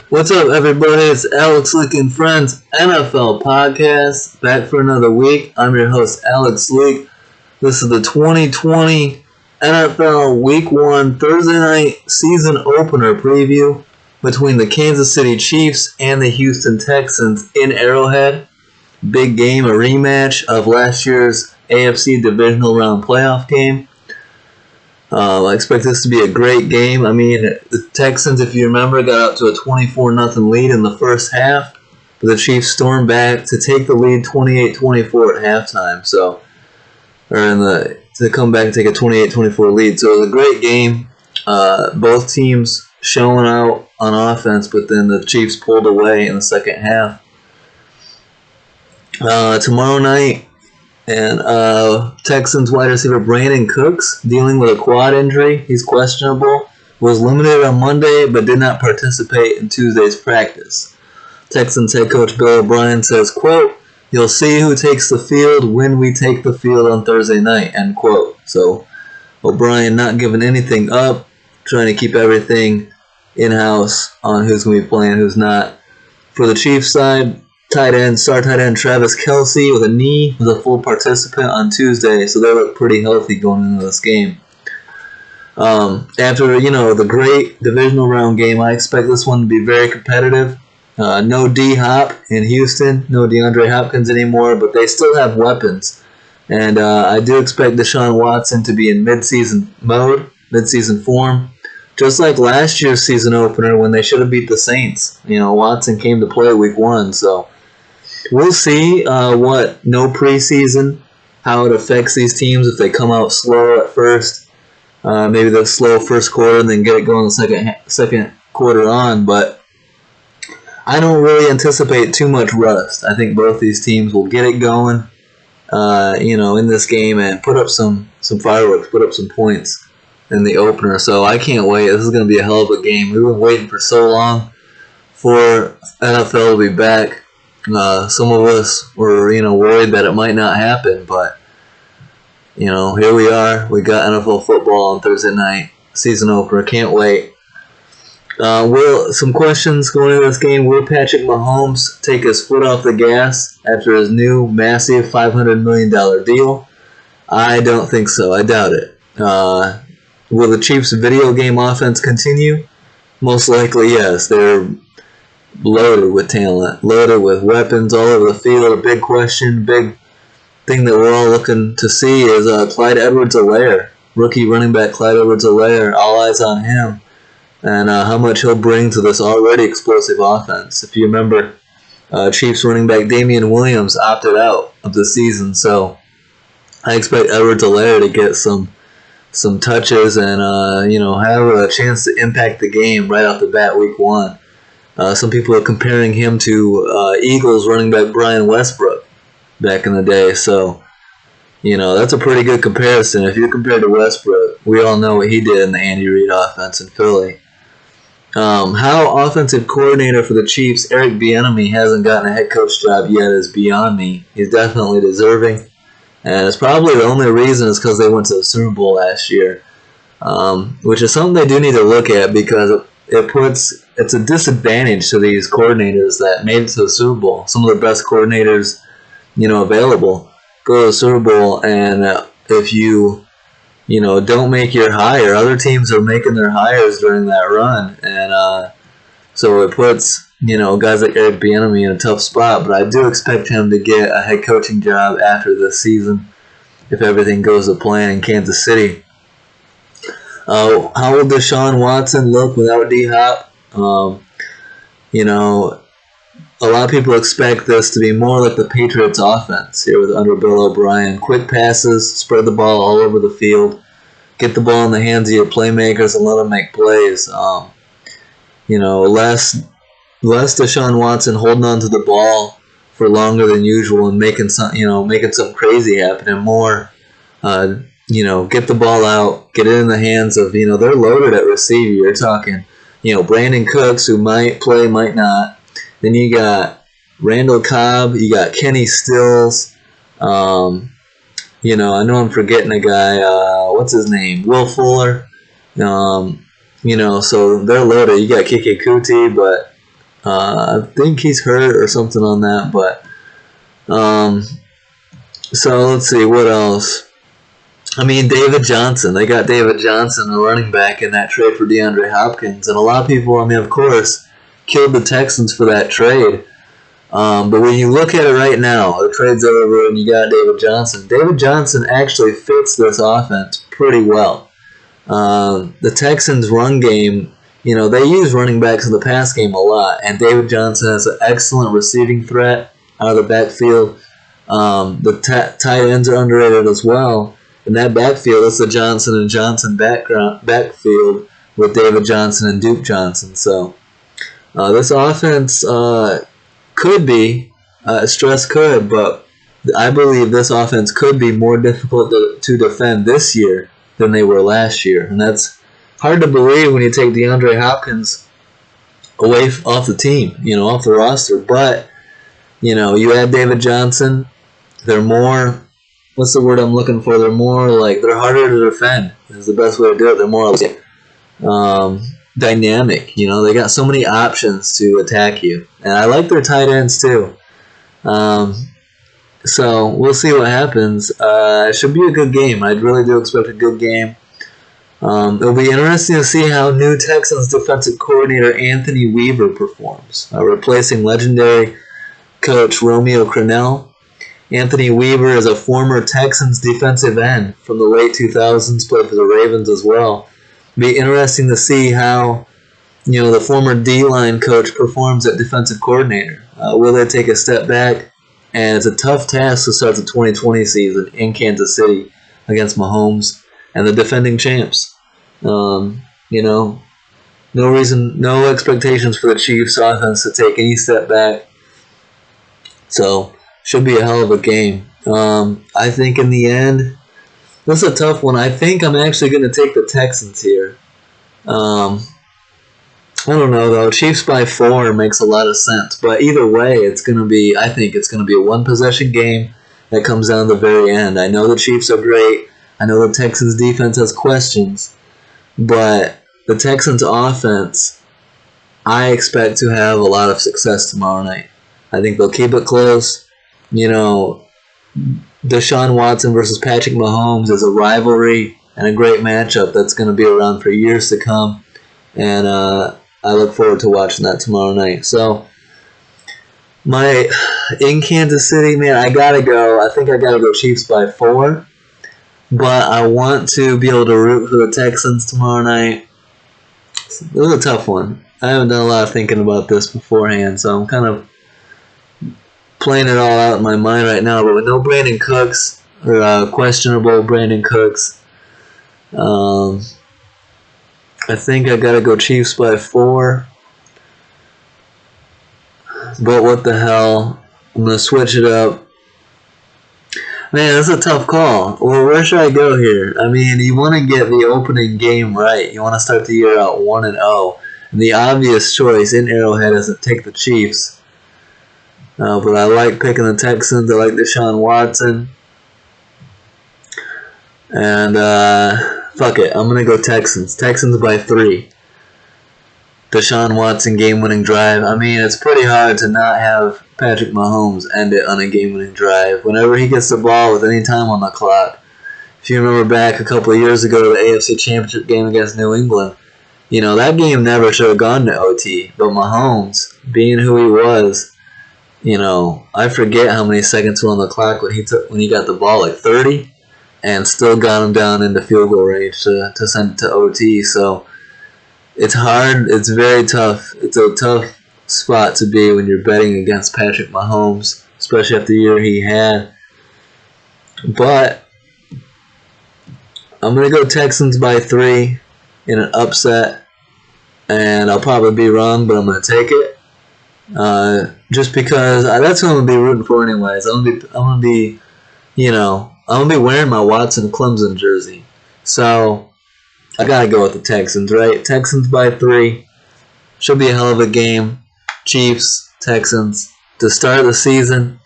What's up, everybody? It's Alex Leak and Friends NFL Podcast, back for another week. I'm your host, Alex Leak. This is the 2020 NFL Week 1 Thursday night season opener preview between the Kansas City Chiefs and the Houston Texans in Arrowhead. Big game, a rematch of last year's AFC Divisional Round playoff game. I expect this to be a great game. I mean, the Texans, if you remember, got out to a 24-0 lead in the first half, but the Chiefs stormed back to take the lead 28-24 at halftime. To come back and take a 28-24 lead. So it was a great game. Both teams showing out on offense, but then the Chiefs pulled away in the second half. Tomorrow night, and Texans wide receiver Brandon Cooks, dealing with a quad injury. He's questionable. Was limited on Monday, but did not participate in Tuesday's practice. Texans head coach Bill O'Brien says, quote, "You'll see who takes the field when we take the field on Thursday night," end quote. So O'Brien not giving anything up, trying to keep everything in-house on who's going to be playing, who's not. For the Chiefs side, star tight end Travis Kelce with a knee was a full participant on Tuesday, so they look pretty healthy going into this game. After the great divisional round game, I expect this one to be very competitive. No D-Hop in Houston, no DeAndre Hopkins anymore, but they still have weapons. And I do expect Deshaun Watson to be in mid-season form. Just like last year's season opener when they should have beat the Saints. Watson came to play week 1, so we'll see what no preseason, how it affects these teams if they come out slow at first. Maybe the slow first quarter and then get it going the second quarter on. But I don't really anticipate too much rust. I think both these teams will get it going, in this game and put up some fireworks, put up some points in the opener. So I can't wait. This is going to be a hell of a game. We've been waiting for so long for NFL to be back. Some of us were, worried that it might not happen, but, here we are. We got NFL football on Thursday night, season opener. Can't wait. Some questions going into this game. Will Patrick Mahomes take his foot off the gas after his new massive $500 million deal? I don't think so. I doubt it. Will the Chiefs' video game offense continue? Most likely, yes. They're loaded with talent, loaded with weapons all over the field. A big question, big thing that we're all looking to see is Clyde Edwards-Helaire, rookie running back Clyde Edwards-Helaire. All eyes on him and how much he'll bring to this already explosive offense. If you remember, Chiefs running back Damian Williams opted out of the season, so I expect Edwards-Helaire to get some touches and have a chance to impact the game right off the bat week 1. Some people are comparing him to Eagles running back Brian Westbrook back in the day. So, that's a pretty good comparison. If you compare to Westbrook, we all know what he did in the Andy Reid offense in Philly. How offensive coordinator for the Chiefs, Eric Bieniemy, hasn't gotten a head coach job yet is beyond me. He's definitely deserving. And it's probably the only reason is because they went to the Super Bowl last year, which is something they do need to look at because it's a disadvantage to these coordinators that made it to the Super Bowl. Some of the best coordinators, available go to the Super Bowl, and if you, don't make your hire, other teams are making their hires during that run, and so it puts guys like Eric Bieniemy in a tough spot. But I do expect him to get a head coaching job after this season if everything goes to plan in Kansas City. How will Deshaun Watson look without D-Hop? A lot of people expect this to be more like the Patriots offense here under Bill O'Brien. Quick passes, spread the ball all over the field, get the ball in the hands of your playmakers and let them make plays. Less Deshaun Watson holding on to the ball for longer than usual and making something crazy happen, and more get the ball out, get it in the hands of, they're loaded at receiver. You're talking, Brandon Cooks, who might play, might not. Then you got Randall Cobb, you got Kenny Stills. I know I'm forgetting a guy. What's his name? Will Fuller. So they're loaded. You got Keke Kuti, but I think he's hurt or something on that, but so let's see what else. I mean, David Johnson. They got David Johnson, a running back, in that trade for DeAndre Hopkins, and a lot of people, I mean, of course, killed the Texans for that trade. But when you look at it right now, the trade's over and you got David Johnson. David Johnson actually fits this offense pretty well. The Texans' run game, you know, they use running backs in the pass game a lot, and David Johnson has an excellent receiving threat out of the backfield. The tight ends are underrated as well. In that backfield, it's the Johnson and Johnson backfield with David Johnson and Duke Johnson. So this offense could be, stress could, but I believe this offense could be more difficult to defend this year than they were last year. And that's hard to believe when you take DeAndre Hopkins away off the team, you know, off the roster. But, you know, you add David Johnson, they're more, what's the word I'm looking for? They're more like, they're harder to defend is the best way to do it. They're more like, dynamic. You know, they got so many options to attack you. And I like their tight ends too. So we'll see what happens. It should be a good game. I really do expect a good game. It'll be interesting to see how new Texans defensive coordinator Anthony Weaver performs, replacing legendary coach Romeo Crennel. Anthony Weaver is a former Texans defensive end from the late 2000s, played for the Ravens as well. It'll be interesting to see how, you know, the former D-line coach performs at defensive coordinator. Will they take a step back? And it's a tough task to start the 2020 season in Kansas City against Mahomes and the defending champs. You know, no expectations for the Chiefs offense to take any step back. So, should be a hell of a game. I think in the end, this is a tough one. I think I'm actually going to take the Texans here. I don't know, though. Chiefs by 4 makes a lot of sense. But either way, I think it's going to be a one-possession game that comes down to the very end. I know the Chiefs are great. I know the Texans' defense has questions. But the Texans' offense, I expect to have a lot of success tomorrow night. I think they'll keep it close. You know, Deshaun Watson versus Patrick Mahomes is a rivalry and a great matchup that's going to be around for years to come. And I look forward to watching that tomorrow night. So, in Kansas City, man, I gotta go. I think I gotta go Chiefs by 4. But I want to be able to root for the Texans tomorrow night. It was a tough one. I haven't done a lot of thinking about this beforehand, so I'm kind of playing it all out in my mind right now. But with no Brandon Cooks, or questionable Brandon Cooks, I think I gotta go Chiefs by 4. But what the hell? I'm gonna switch it up. Man, that's a tough call. Well, where should I go here? I mean, you want to get the opening game right. You want to start the year out 1-0. And the obvious choice in Arrowhead is to take the Chiefs. But I like picking the Texans. I like Deshaun Watson. And fuck it. I'm going to go Texans. Texans by 3. Deshaun Watson game-winning drive. I mean, it's pretty hard to not have Patrick Mahomes end it on a game-winning drive. Whenever he gets the ball with any time on the clock. If you remember back a couple of years ago, the AFC Championship game against New England, you know, that game never should have gone to OT. But Mahomes, being who he was, you know, I forget how many seconds were on the clock when he got the ball, like 30, and still got him down into field goal range to send it to OT. So it's hard. It's very tough. It's a tough spot to be when you're betting against Patrick Mahomes, especially after the year he had. But I'm going to go Texans by 3 in an upset, and I'll probably be wrong, but I'm going to take it. Just because that's what I'm going to be rooting for anyways. I'm going to be, you know, I'm going to be wearing my Watson Clemson jersey. So I got to go with the Texans, right? Texans by 3. Should be a hell of a game. Chiefs, Texans, to start the season.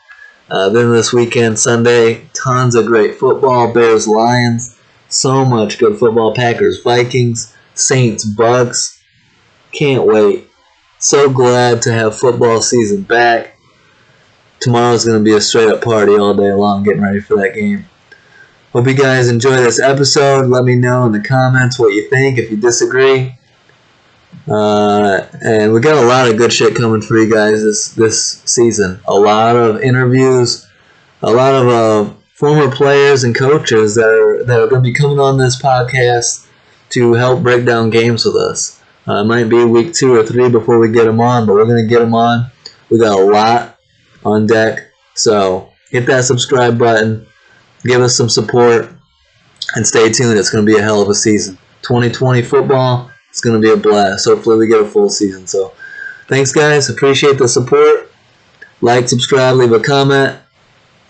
Then this weekend, Sunday, tons of great football. Bears, Lions, so much good football. Packers, Vikings, Saints, Bucks. Can't wait. So glad to have football season back. Tomorrow's going to be a straight up party all day long getting ready for that game. Hope you guys enjoy this episode. Let me know in the comments what you think, if you disagree. And we got a lot of good shit coming for you guys this season. A lot of interviews, a lot of former players and coaches that are going to be coming on this podcast to help break down games with us. It might be week 2 or 3 before we get them on, but we're going to get them on. We got a lot on deck, so hit that subscribe button, give us some support, and stay tuned. It's going to be a hell of a season. 2020 football, it's going to be a blast. Hopefully we get a full season. So thanks, guys. Appreciate the support. Like, subscribe, leave a comment.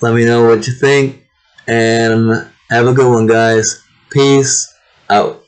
Let me know what you think, and have a good one, guys. Peace out.